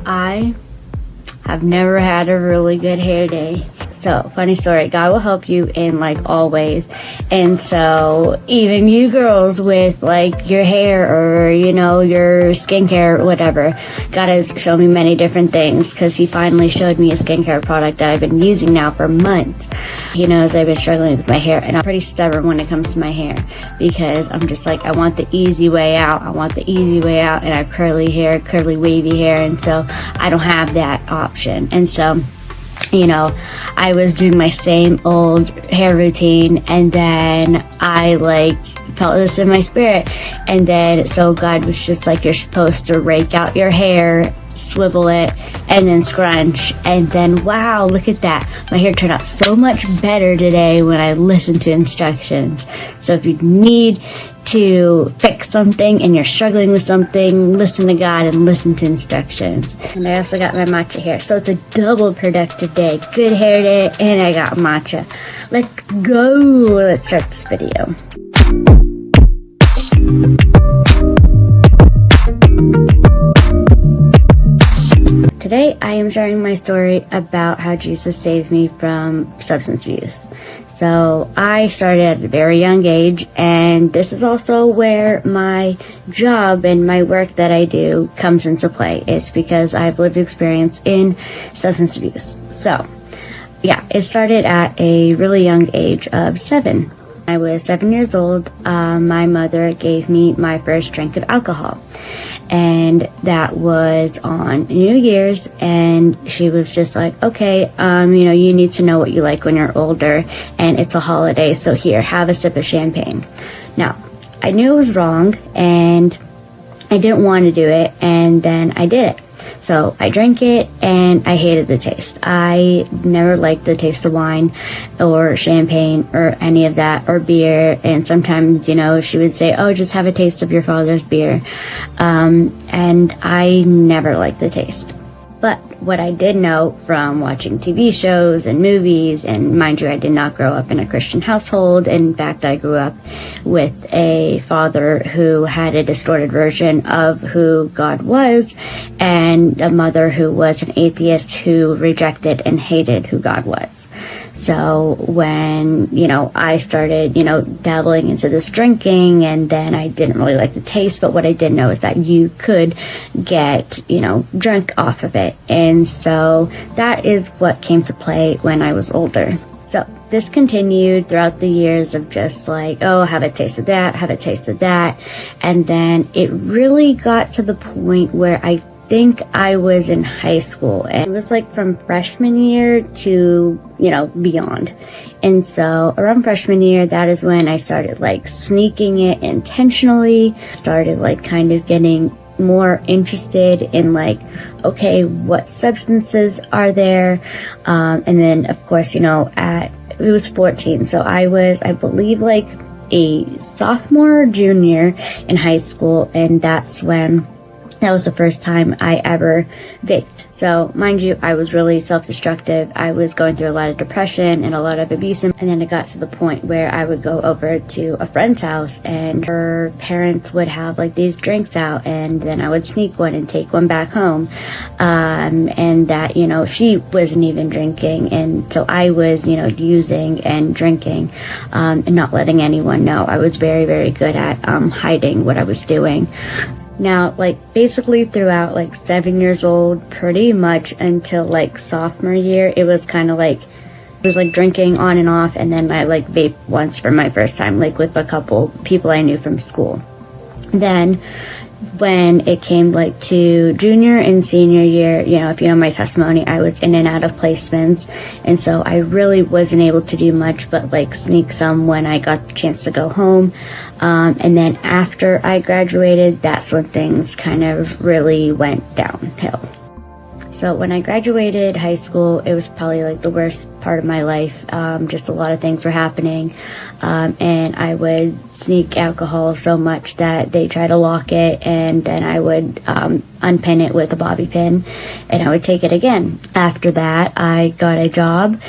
I have never had a really good hair day. So, funny story, God will help you in like all ways. And so, even you girls with like your hair or, you know, your skincare or whatever, God has shown me many different things because He finally showed me a skincare product that I've been using now for months. He knows I've been struggling with my hair, and I'm pretty stubborn when it comes to my hair because I'm just like, I want the easy way out. I want the easy way out, and I have curly hair, curly wavy hair, and so I don't have that option. And so, you know, I was doing my same old hair routine, and then I like felt this in my spirit, and then so God was just like, you're supposed to rake out your hair, swivel it, and then scrunch. And then wow, look at that, my hair turned out so much better today when I listened to instructions. So if you need to fix something and you're struggling with something, listen to God and listen to instructions. And I also got my matcha hair, so it's a double productive day. Good hair day, and I got matcha. Let's go. Let's start this video. Today I am sharing my story about how Jesus saved me from substance abuse. So I started at a very young age, and this is also where my job and my work that I do comes into play. It's because I've lived experience in substance abuse. So yeah, it started at a really young age of 7. I was 7 years old. My mother gave me my first drink of alcohol, and that was on New Year's, and she was just like, okay, you know, you need to know what you like when you're older, and it's a holiday, so here, have a sip of champagne. Now, I knew it was wrong, and I didn't want to do it, and then I did it. So I drank it, and I hated the taste. I never liked the taste of wine or champagne or any of that, or beer. And sometimes, you know, she would say, oh, just have a taste of your father's beer. And I never liked the taste. But what I did know from watching TV shows and movies, and mind you, I did not grow up in a Christian household. In fact, I grew up with a father who had a distorted version of who God was, and a mother who was an atheist who rejected and hated who God was. So when, you know, I started, you know, dabbling into this drinking, and then I didn't really like the taste, but what I did know is that you could get, you know, drunk off of it. And so that is what came to play when I was older. So this continued throughout the years of just like, oh, have a taste of that, have a taste of that. And then it really got to the point where I think I was in high school, and it was like from freshman year to, you know, beyond. And so around freshman year, that is when I started like sneaking it intentionally, started like kind of getting more interested in like, okay, what substances are there? And then of course, you know, it was 14. So I was, I believe, like a sophomore or junior in high school. And that was the first time I ever vaped. So, mind you, I was really self-destructive. I was going through a lot of depression and a lot of abuse. And then it got to the point where I would go over to a friend's house, and her parents would have like these drinks out, and then I would sneak one and take one back home. And that, you know, she wasn't even drinking. And so I was, you know, using and drinking, and not letting anyone know. I was very, very good at hiding what I was doing. Now, like, basically throughout, like, 7 years old, pretty much until, like, sophomore year, it was kind of like, it was, like, drinking on and off, and then I, like, vaped once for my first time, like, with a couple people I knew from school. Then, when it came, like, to junior and senior year, you know, if you know my testimony, I was in and out of placements, and so I really wasn't able to do much but, like, sneak some when I got the chance to go home. And then after I graduated, that's when things kind of really went downhill. So when I graduated high school, it was probably like the worst part of my life. Just a lot of things were happening. And I would sneak alcohol so much that they try to lock it, and then I would unpin it with a bobby pin, and I would take it again. After that, I got a job,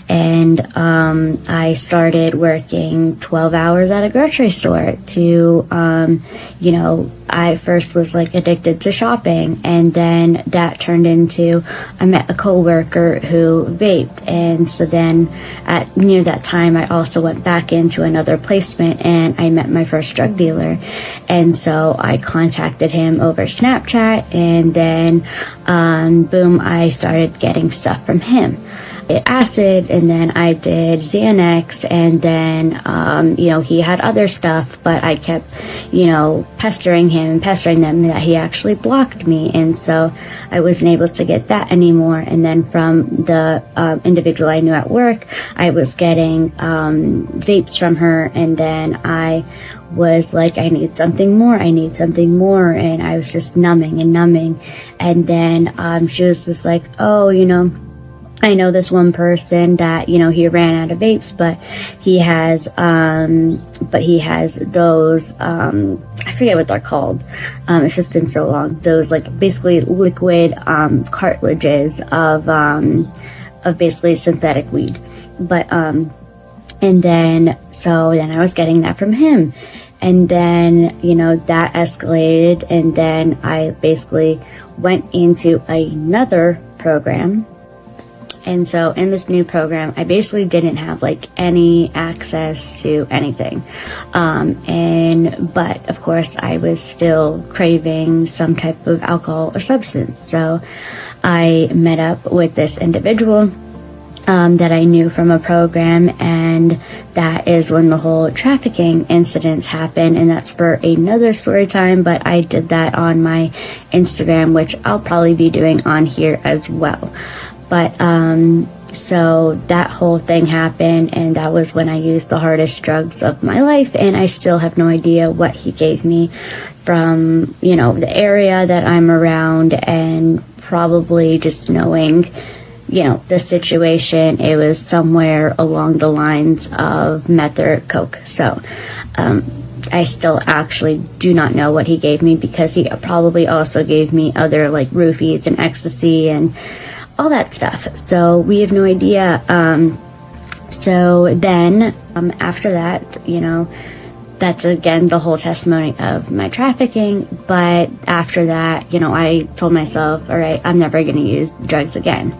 and I started working 12 hours at a grocery store to, I first was like addicted to shopping, and then that turned into, I met a coworker who vaped, and so then at near that time I also went back into another placement and I met my first drug dealer, and so I contacted him over Snapchat, and then boom, I started getting stuff from him. Acid, and then I did Xanax, and then he had other stuff, but I kept pestering them that he actually blocked me, and so I wasn't able to get that anymore. And then from the individual I knew at work, I was getting vapes from her, and then I was like, I need something more, and I was just numbing, and then she was just like, oh, I know this one person that, he ran out of vapes, but he has those, I forget what they're called. It's just been so long. Those like basically liquid, cartridges of basically synthetic weed. But, and then I was getting that from him. And then, that escalated, and then I basically went into another program. And so in this new program, I basically didn't have like any access to anything. But of course I was still craving some type of alcohol or substance. So I met up with this individual that I knew from a program, and that is when the whole trafficking incidents happened, and that's for another story time, but I did that on my Instagram, which I'll probably be doing on here as well. But so that whole thing happened, and that was when I used the hardest drugs of my life, and I still have no idea what he gave me from, the area that I'm around, and probably just knowing, the situation, it was somewhere along the lines of meth or coke. So I still actually do not know what he gave me, because he probably also gave me other like roofies and ecstasy and all that stuff. So we have no idea. So then after that, that's again the whole testimony of my trafficking. But after that, I told myself, all right, I'm never going to use drugs again.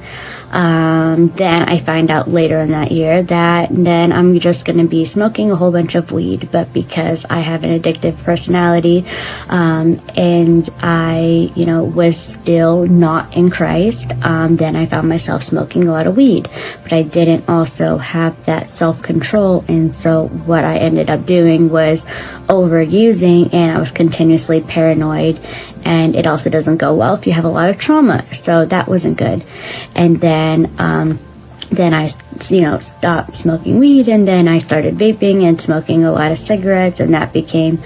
Then I find out later in that year that then I'm just going to be smoking a whole bunch of weed, but because I have an addictive personality, and I, was still not in Christ, then I found myself smoking a lot of weed, but I didn't also have that self-control. And so what I ended up doing was overusing, and I was continuously paranoid, and it also doesn't go well if you have a lot of trauma. So that wasn't good. And then I, stopped smoking weed, and then I started vaping and smoking a lot of cigarettes, and that became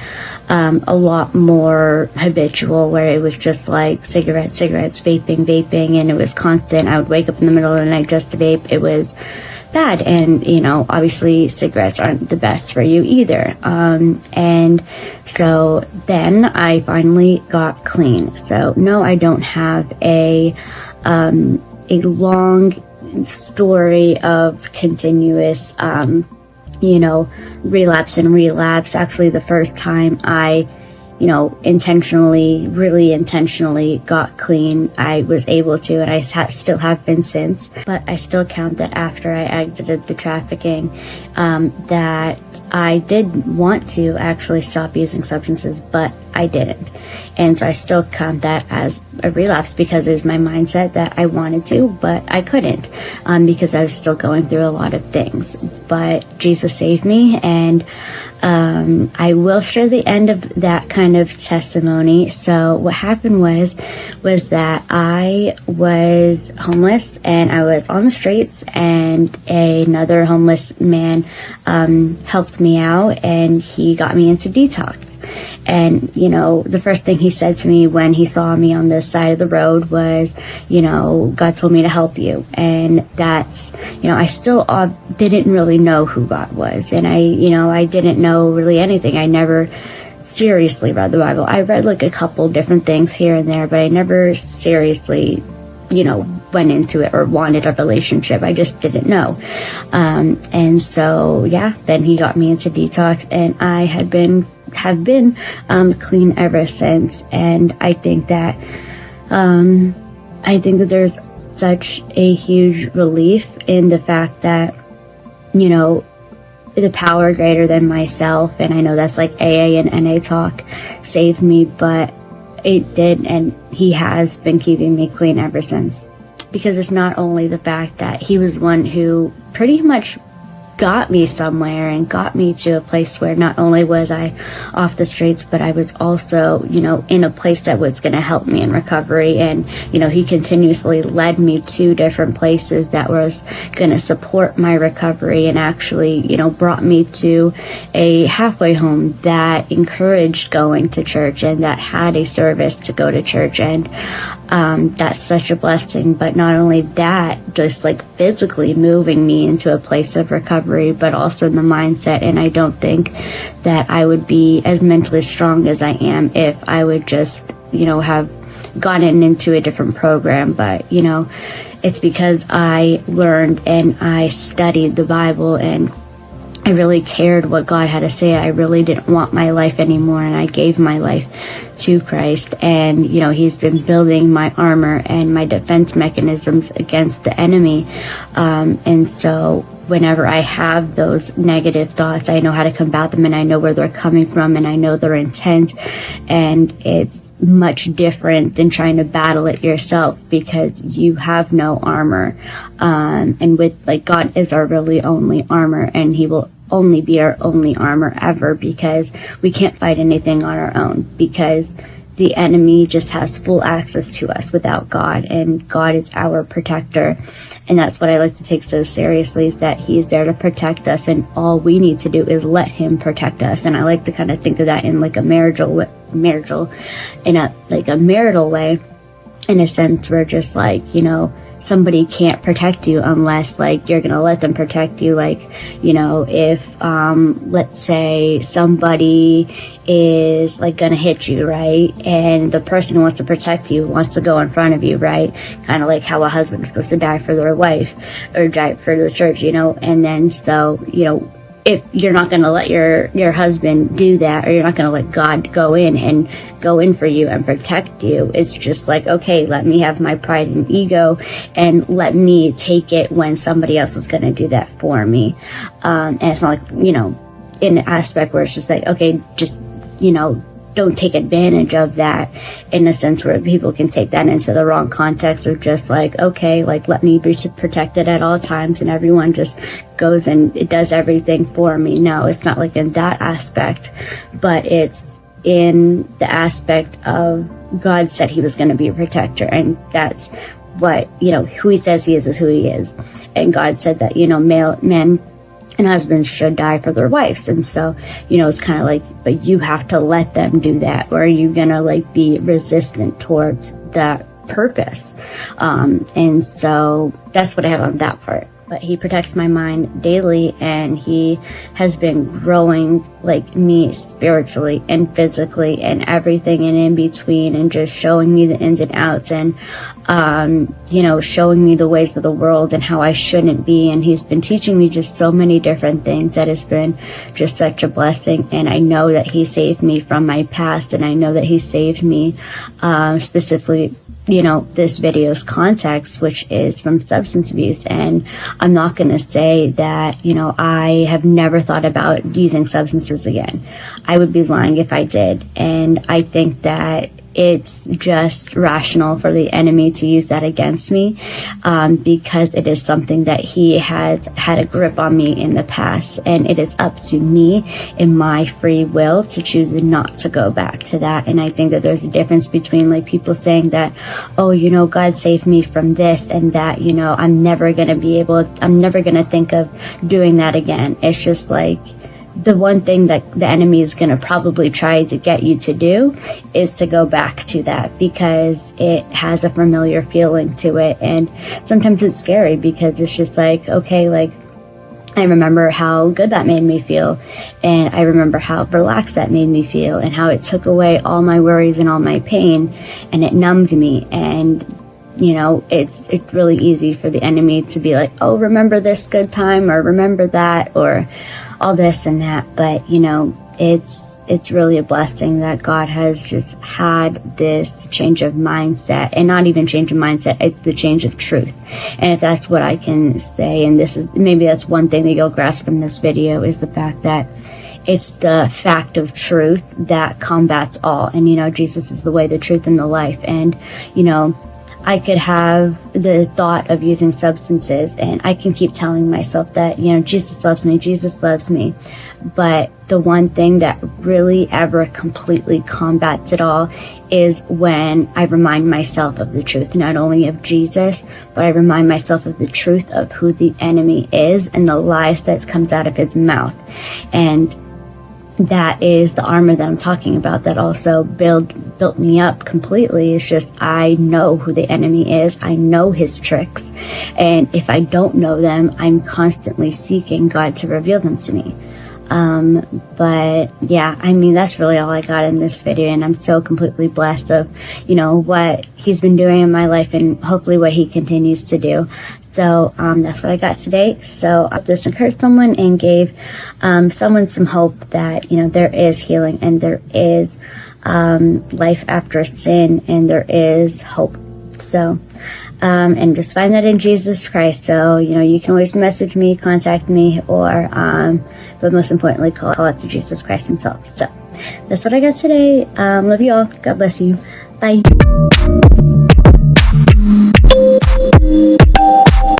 a lot more habitual, where it was just like cigarettes, vaping, and it was constant. I would wake up in the middle of the night just to vape. It was bad, and obviously cigarettes aren't the best for you either. And so then I finally got clean. So no, I don't have a long story of continuous relapse and relapse. Actually, the first time I really intentionally got clean, I was able to, and I still have been since. But I still count that after I exited the trafficking, that I did want to actually stop using substances, but I didn't. And so I still count that as a relapse, because it was my mindset that I wanted to, but I couldn't, because I was still going through a lot of things. But Jesus saved me, and I will share the end of that kind of testimony. So what happened was that I was homeless, and I was on the streets, and another homeless man helped me out, and he got me into detox. And the first thing he said to me when he saw me on this side of the road was, God told me to help you. And that's, I still didn't really know who God was. And I didn't know really anything. I never seriously read the Bible. I read like a couple different things here and there, but I never seriously went into it or wanted a relationship. I just didn't know. And so, then he got me into detox, and I have been clean ever since. And I think that there's such a huge relief in the fact that, the power greater than myself, and I know that's like AA and NA talk, saved me, but it did, and he has been keeping me clean ever since. Because it's not only the fact that he was one who pretty much got me somewhere and got me to a place where not only was I off the streets, but I was also, in a place that was going to help me in recovery. And, he continuously led me to different places that was going to support my recovery, and actually, brought me to a halfway home that encouraged going to church and that had a service to go to church. And that's such a blessing. But not only that, just like physically moving me into a place of recovery, but also in the mindset. And I don't think that I would be as mentally strong as I am if I would just, have gotten into a different program. But, it's because I learned and I studied the Bible, and I really cared what God had to say. I really didn't want my life anymore, and I gave my life to Christ. And, he's been building my armor and my defense mechanisms against the enemy. And so whenever I have those negative thoughts, I know how to combat them, and I know where they're coming from, and I know their intent. And it's much different than trying to battle it yourself, because you have no armor. And with, God is our really only armor, and he will only be our only armor ever, because we can't fight anything on our own, because the enemy just has full access to us without God, and God is our protector. And that's what I like to take so seriously, is that he's there to protect us, and all we need to do is let him protect us. And I like to kind of think of that in like a marital way, in a sense where just like, somebody can't protect you unless you're gonna let them protect you. If let's say somebody is gonna hit you, right, and the person who wants to protect you wants to go in front of you, right, kind of like how a husband is supposed to die for their wife or die for the church, and then so if you're not going to let your husband do that, or you're not going to let God go in for you and protect you, it's just okay, let me have my pride and ego, and let me take it when somebody else is going to do that for me. And it's not in an aspect where it's just okay, just, don't take advantage of that, in a sense where people can take that into the wrong context of just okay, let me be protected at all times, and everyone just goes and it does everything for me. No, it's not in that aspect, but it's in the aspect of God said he was going to be a protector, and that's what, who he says he is who he is. And God said that, men and husbands should die for their wives. And so, it's kind of but you have to let them do that, or are you gonna be resistant towards that purpose? And so that's what I have on that part. But he protects my mind daily, and he has been growing me spiritually and physically and everything and in between, and just showing me the ins and outs, and showing me the ways of the world and how I shouldn't be. And he's been teaching me just so many different things that has been just such a blessing. And I know that he saved me from my past, and I know that he saved me specifically, this video's context, which is from substance abuse. And I'm not going to say that, I have never thought about using substances again. I would be lying if I did. And I think that it's just rational for the enemy to use that against me, because it is something that he has had a grip on me in the past, and it is up to me in my free will to choose not to go back to that. And I think that there's a difference between people saying that, oh, God saved me from this and that, I'm never going to think of doing that again. It's just the one thing that the enemy is going to probably try to get you to do is to go back to that, because it has a familiar feeling to it. And sometimes it's scary because it's just like, okay, like, I remember how good that made me feel, and I remember how relaxed that made me feel, and how it took away all my worries and all my pain, and it numbed me. And you know, it's really easy for the enemy to be like, oh, remember this good time, or remember that, or all this and that. But you know, it's really a blessing that God has just had this change of mindset, and not even change of mindset, it's the change of truth. And if that's what I can say, and this is, maybe that's one thing that you'll grasp from this video, is the fact that it's the fact of truth that combats all. And you know, Jesus is the way, the truth, and the life. And you know, I could have the thought of using substances, and I can keep telling myself that, you know, Jesus loves me, Jesus loves me. But the one thing that really ever completely combats it all is when I remind myself of the truth, not only of Jesus, but I remind myself of the truth of who the enemy is and the lies that comes out of his mouth. And that is the armor that I'm talking about, that also built me up completely. It's just, I know who the enemy is. I know his tricks. And if I don't know them, I'm constantly seeking God to reveal them to me. But yeah, I mean, that's really all I got in this video, and I'm so completely blessed of, you know, what he's been doing in my life, and hopefully what he continues to do. So that's what I got today. So I hope this encouraged someone and gave someone some hope that, you know, there is healing, and there is life after sin, and there is hope. So and just find that in Jesus Christ. So, you know, you can always message me, contact me, or but most importantly, call out to Jesus Christ himself. So that's what I got today. Love you all. God bless you. Bye.